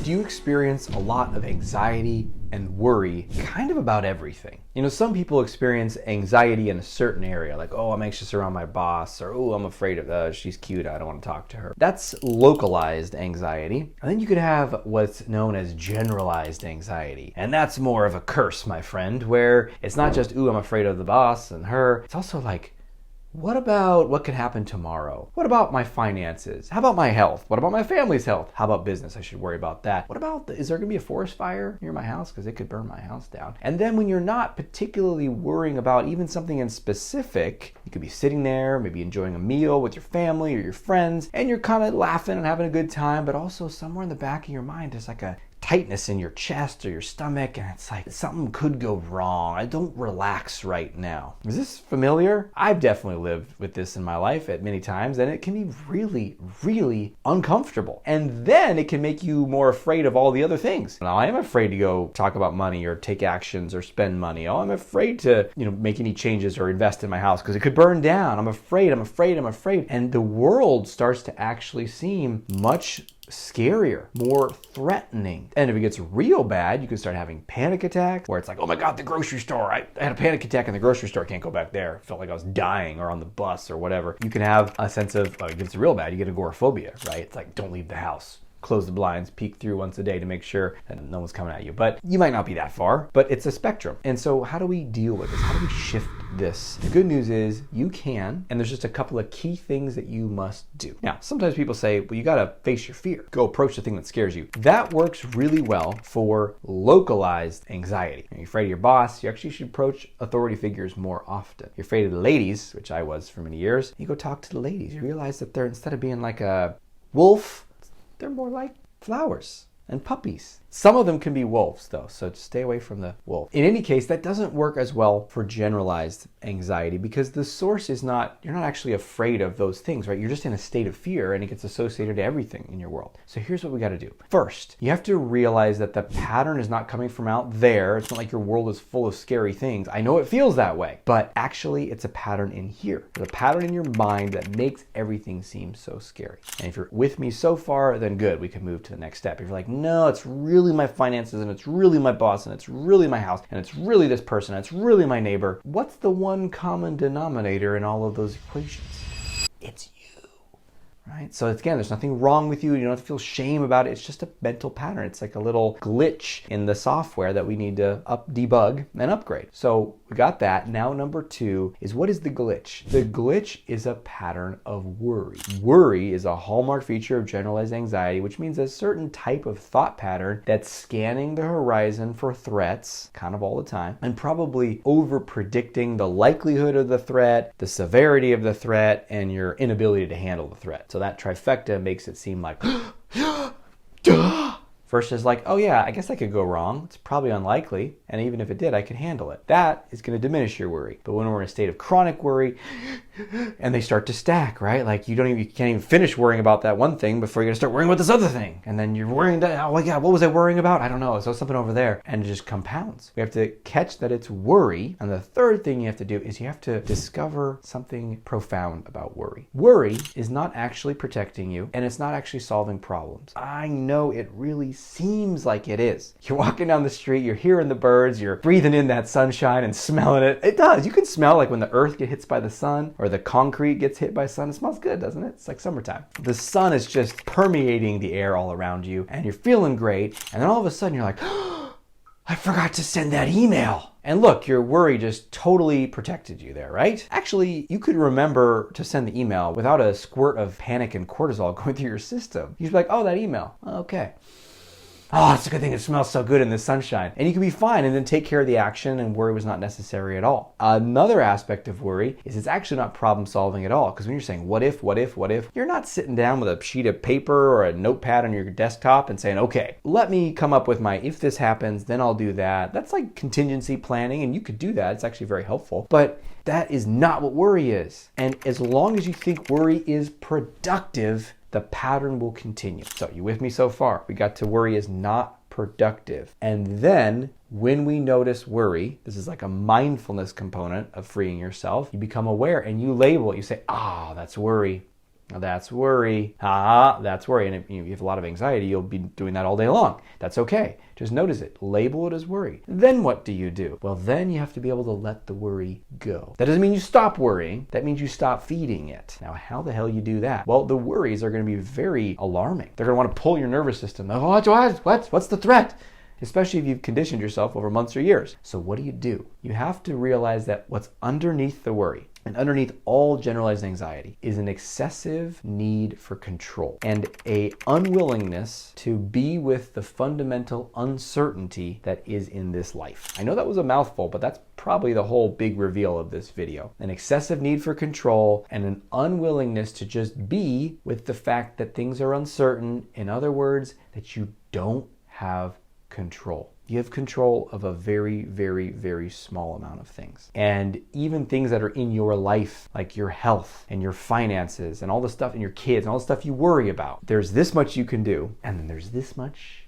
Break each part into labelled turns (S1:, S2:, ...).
S1: Do you experience a lot of anxiety and worry kind of about everything? You know, some people experience anxiety in a certain area, like, oh, I'm anxious around my boss, or oh, I'm afraid of she's cute, I don't want to talk to her. That's localized anxiety. And then you could have what's known as generalized anxiety. And that's more of a curse, my friend, where it's not just, ooh, I'm afraid of the boss and her. It's also like, what about what could happen tomorrow? What about my finances? How about my health? What about my family's health? How about business? I should worry about that. What about, is there gonna be a forest fire near my house? Because it could burn my house down. And then when you're not particularly worrying about even something in specific, you could be sitting there, maybe enjoying a meal with your family or your friends, and you're kind of laughing and having a good time, but also somewhere in the back of your mind, there's like a tightness in your chest or your stomach, and it's like something could go wrong. I don't relax right now. Is this familiar? I've definitely lived with this in my life at many times, and it can be really, really uncomfortable. And then it can make you more afraid of all the other things. Now, I am afraid to go talk about money or take actions or spend money. Oh, I'm afraid to, make any changes or invest in my house because it could burn down. I'm afraid. And the world starts to actually seem much scarier, more threatening. And if it gets real bad, you can start having panic attacks where it's like, oh my God, the grocery store. I had a panic attack in the grocery store. Can't go back there. Felt like I was dying, or on the bus or whatever. You can have a sense of, if it's real bad, you get agoraphobia, right? It's like, don't leave the house. Close the blinds, peek through once a day to make sure that no one's coming at you. But you might not be that far, but it's a spectrum. And so how do we deal with this? How do we shift this? The good news is you can, and there's just a couple of key things that you must do. Now, sometimes people say, well, you gotta face your fear. Go approach the thing that scares you. That works really well for localized anxiety. You're afraid of your boss, you actually should approach authority figures more often. You're afraid of the ladies, which I was for many years, you go talk to the ladies. You realize that they're, instead of being like a wolf, they're more like flowers and puppies. Some of them can be wolves though, so just stay away from the wolf. In any case, that doesn't work as well for generalized anxiety because the source is not, you're not actually afraid of those things, right? You're just in a state of fear and it gets associated to everything in your world. So here's what we gotta do. First, you have to realize that the pattern is not coming from out there. It's not like your world is full of scary things. I know it feels that way, but actually it's a pattern in here. There's a pattern in your mind that makes everything seem so scary. And if you're with me so far, then good, we can move to the next step. If you're like, no, it's really my finances, and it's really my boss, and it's really my house, and it's really this person, and it's really my neighbor. What's the one common denominator in all of those equations? It's you. Right? So again, there's nothing wrong with you. You don't have to feel shame about it. It's just a mental pattern. It's like a little glitch in the software that we need to debug and upgrade. So we got that. Now number two is, what is the glitch? The glitch is a pattern of worry. Worry is a hallmark feature of generalized anxiety, which means a certain type of thought pattern that's scanning the horizon for threats kind of all the time and probably over predicting the likelihood of the threat, the severity of the threat, and your inability to handle the threat. So that trifecta makes it seem like, duh. First is like, oh yeah, I guess that could go wrong. It's probably unlikely. And even if it did, I could handle it. That is going to diminish your worry. But when we're in a state of chronic worry, and they start to stack, right? Like you can't even finish worrying about that one thing before you're going to start worrying about this other thing. And then you're worrying that, oh my God, what was I worrying about? I don't know. So something over there. And it just compounds. We have to catch that it's worry. And the third thing you have to do is you have to discover something profound about worry. Worry is not actually protecting you, and it's not actually solving problems. I know it really seems like it is. You're walking down the street, you're hearing the birds, you're breathing in that sunshine and smelling it. It does. You can smell like when the earth gets hit by the sun or the concrete gets hit by sun. It smells good, doesn't it? It's like summertime. The sun is just permeating the air all around you and you're feeling great. And then all of a sudden you're like, oh, I forgot to send that email. And look, your worry just totally protected you there, right? Actually, you could remember to send the email without a squirt of panic and cortisol going through your system. You'd be like, oh, that email. Okay. Oh, it's a good thing it smells so good in the sunshine. And you can be fine and then take care of the action, and worry was not necessary at all. Another aspect of worry is it's actually not problem solving at all. Because when you're saying, what if, you're not sitting down with a sheet of paper or a notepad on your desktop and saying, okay, let me come up with my, if this happens, then I'll do that. That's like contingency planning, and you could do that. It's actually very helpful. But that is not what worry is. And as long as you think worry is productive, the pattern will continue. So you with me so far? We got to worry is not productive. And then when we notice worry, this is like a mindfulness component of freeing yourself, you become aware and you label it. You say, that's worry. Now that's worry. That's worry. And if you have a lot of anxiety, you'll be doing that all day long. That's okay. Just notice it. Label it as worry. Then what do you do? Well, then you have to be able to let the worry go. That doesn't mean you stop worrying. That means you stop feeding it. Now, how the hell you do that? Well, the worries are going to be very alarming. They're going to want to pull your nervous system. Oh, what's the threat? Especially if you've conditioned yourself over months or years. So what do? You have to realize that what's underneath the worry and underneath all generalized anxiety is an excessive need for control and a unwillingness to be with the fundamental uncertainty that is in this life. I know that was a mouthful, but that's probably the whole big reveal of this video. An excessive need for control and an unwillingness to just be with the fact that things are uncertain. In other words, that you don't have control. You have control of a very, very, very small amount of things. And even things that are in your life, like your health and your finances and all the stuff and your kids and all the stuff you worry about. There's this much you can do, and then there's this much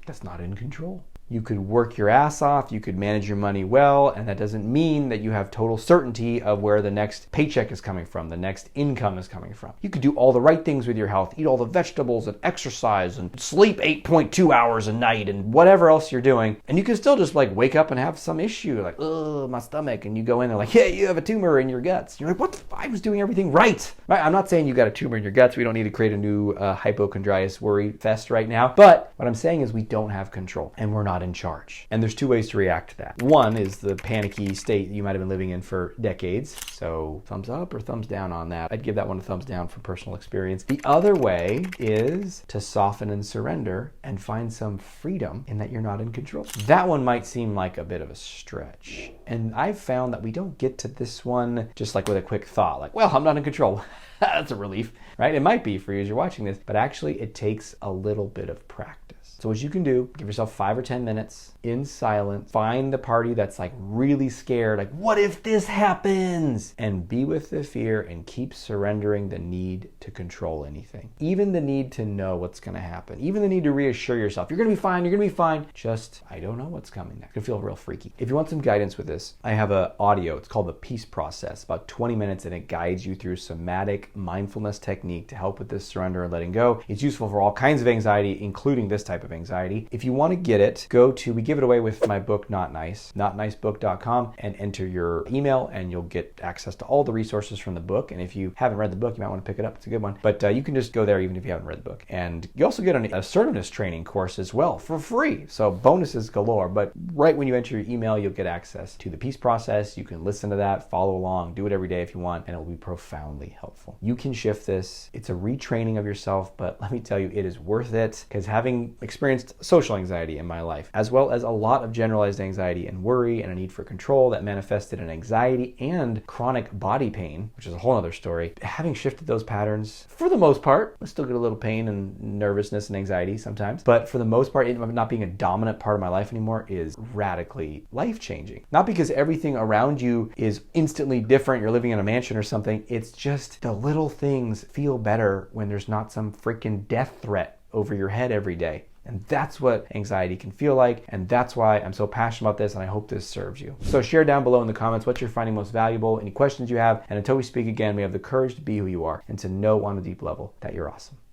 S1: that's not in control. You could work your ass off, you could manage your money well, and that doesn't mean that you have total certainty of where the next paycheck is coming from, the next income is coming from. You could do all the right things with your health, eat all the vegetables and exercise and sleep 8.2 hours a night and whatever else you're doing, and you can still just like wake up and have some issue, like, oh, my stomach, and you go in there like, hey, you have a tumor in your guts. You're like, what? I was doing everything right. I'm not saying you got a tumor in your guts. We don't need to create a new hypochondritis worry fest right now, but what I'm saying is we don't have control, and we're not in charge. And there's two ways to react to that. One is the panicky state you might have been living in for decades. So thumbs up or thumbs down on that. I'd give that one a thumbs down from personal experience. The other way is to soften and surrender and find some freedom in that you're not in control. That one might seem like a bit of a stretch. And I've found that we don't get to this one just like with a quick thought, like, well, I'm not in control. That's a relief, right? It might be for you as you're watching this, but actually it takes a little bit of practice. So what you can do, give yourself 5 or 10 minutes in silence, find the party that's like really scared, like what if this happens? And be with the fear and keep surrendering the need to control anything. Even the need to know what's gonna happen. Even the need to reassure yourself, you're gonna be fine, you're gonna be fine. Just, I don't know what's coming next. It can feel real freaky. If you want some guidance with this, I have an audio, it's called the Peace Process, about 20 minutes, and it guides you through somatic mindfulness technique to help with this surrender and letting go. It's useful for all kinds of anxiety, including this type of anxiety. If you want to get it, we give it away with my book, Not Nice, notnicebook.com, and enter your email and you'll get access to all the resources from the book. And if you haven't read the book, you might want to pick it up. It's a good one. But you can just go there even if you haven't read the book. And you also get an assertiveness training course as well for free. So bonuses galore. But right when you enter your email, you'll get access to the Peace Process. You can listen to that, follow along, do it every day if you want, and it'll be profoundly helpful. You can shift this. It's a retraining of yourself, but let me tell you, it is worth it, because having experienced social anxiety in my life, as well as a lot of generalized anxiety and worry and a need for control that manifested in anxiety and chronic body pain, which is a whole other story, having shifted those patterns, for the most part, I still get a little pain and nervousness and anxiety sometimes, but for the most part, it not being a dominant part of my life anymore is radically life-changing. Not because everything around you is instantly different, you're living in a mansion or something, it's just the little things feel better when there's not some freaking death threat over your head every day. And that's what anxiety can feel like, and that's why I'm so passionate about this, and I hope this serves you. So share down below in the comments what you're finding most valuable, any questions you have, and until we speak again, may have the courage to be who you are and to know on a deep level that you're awesome.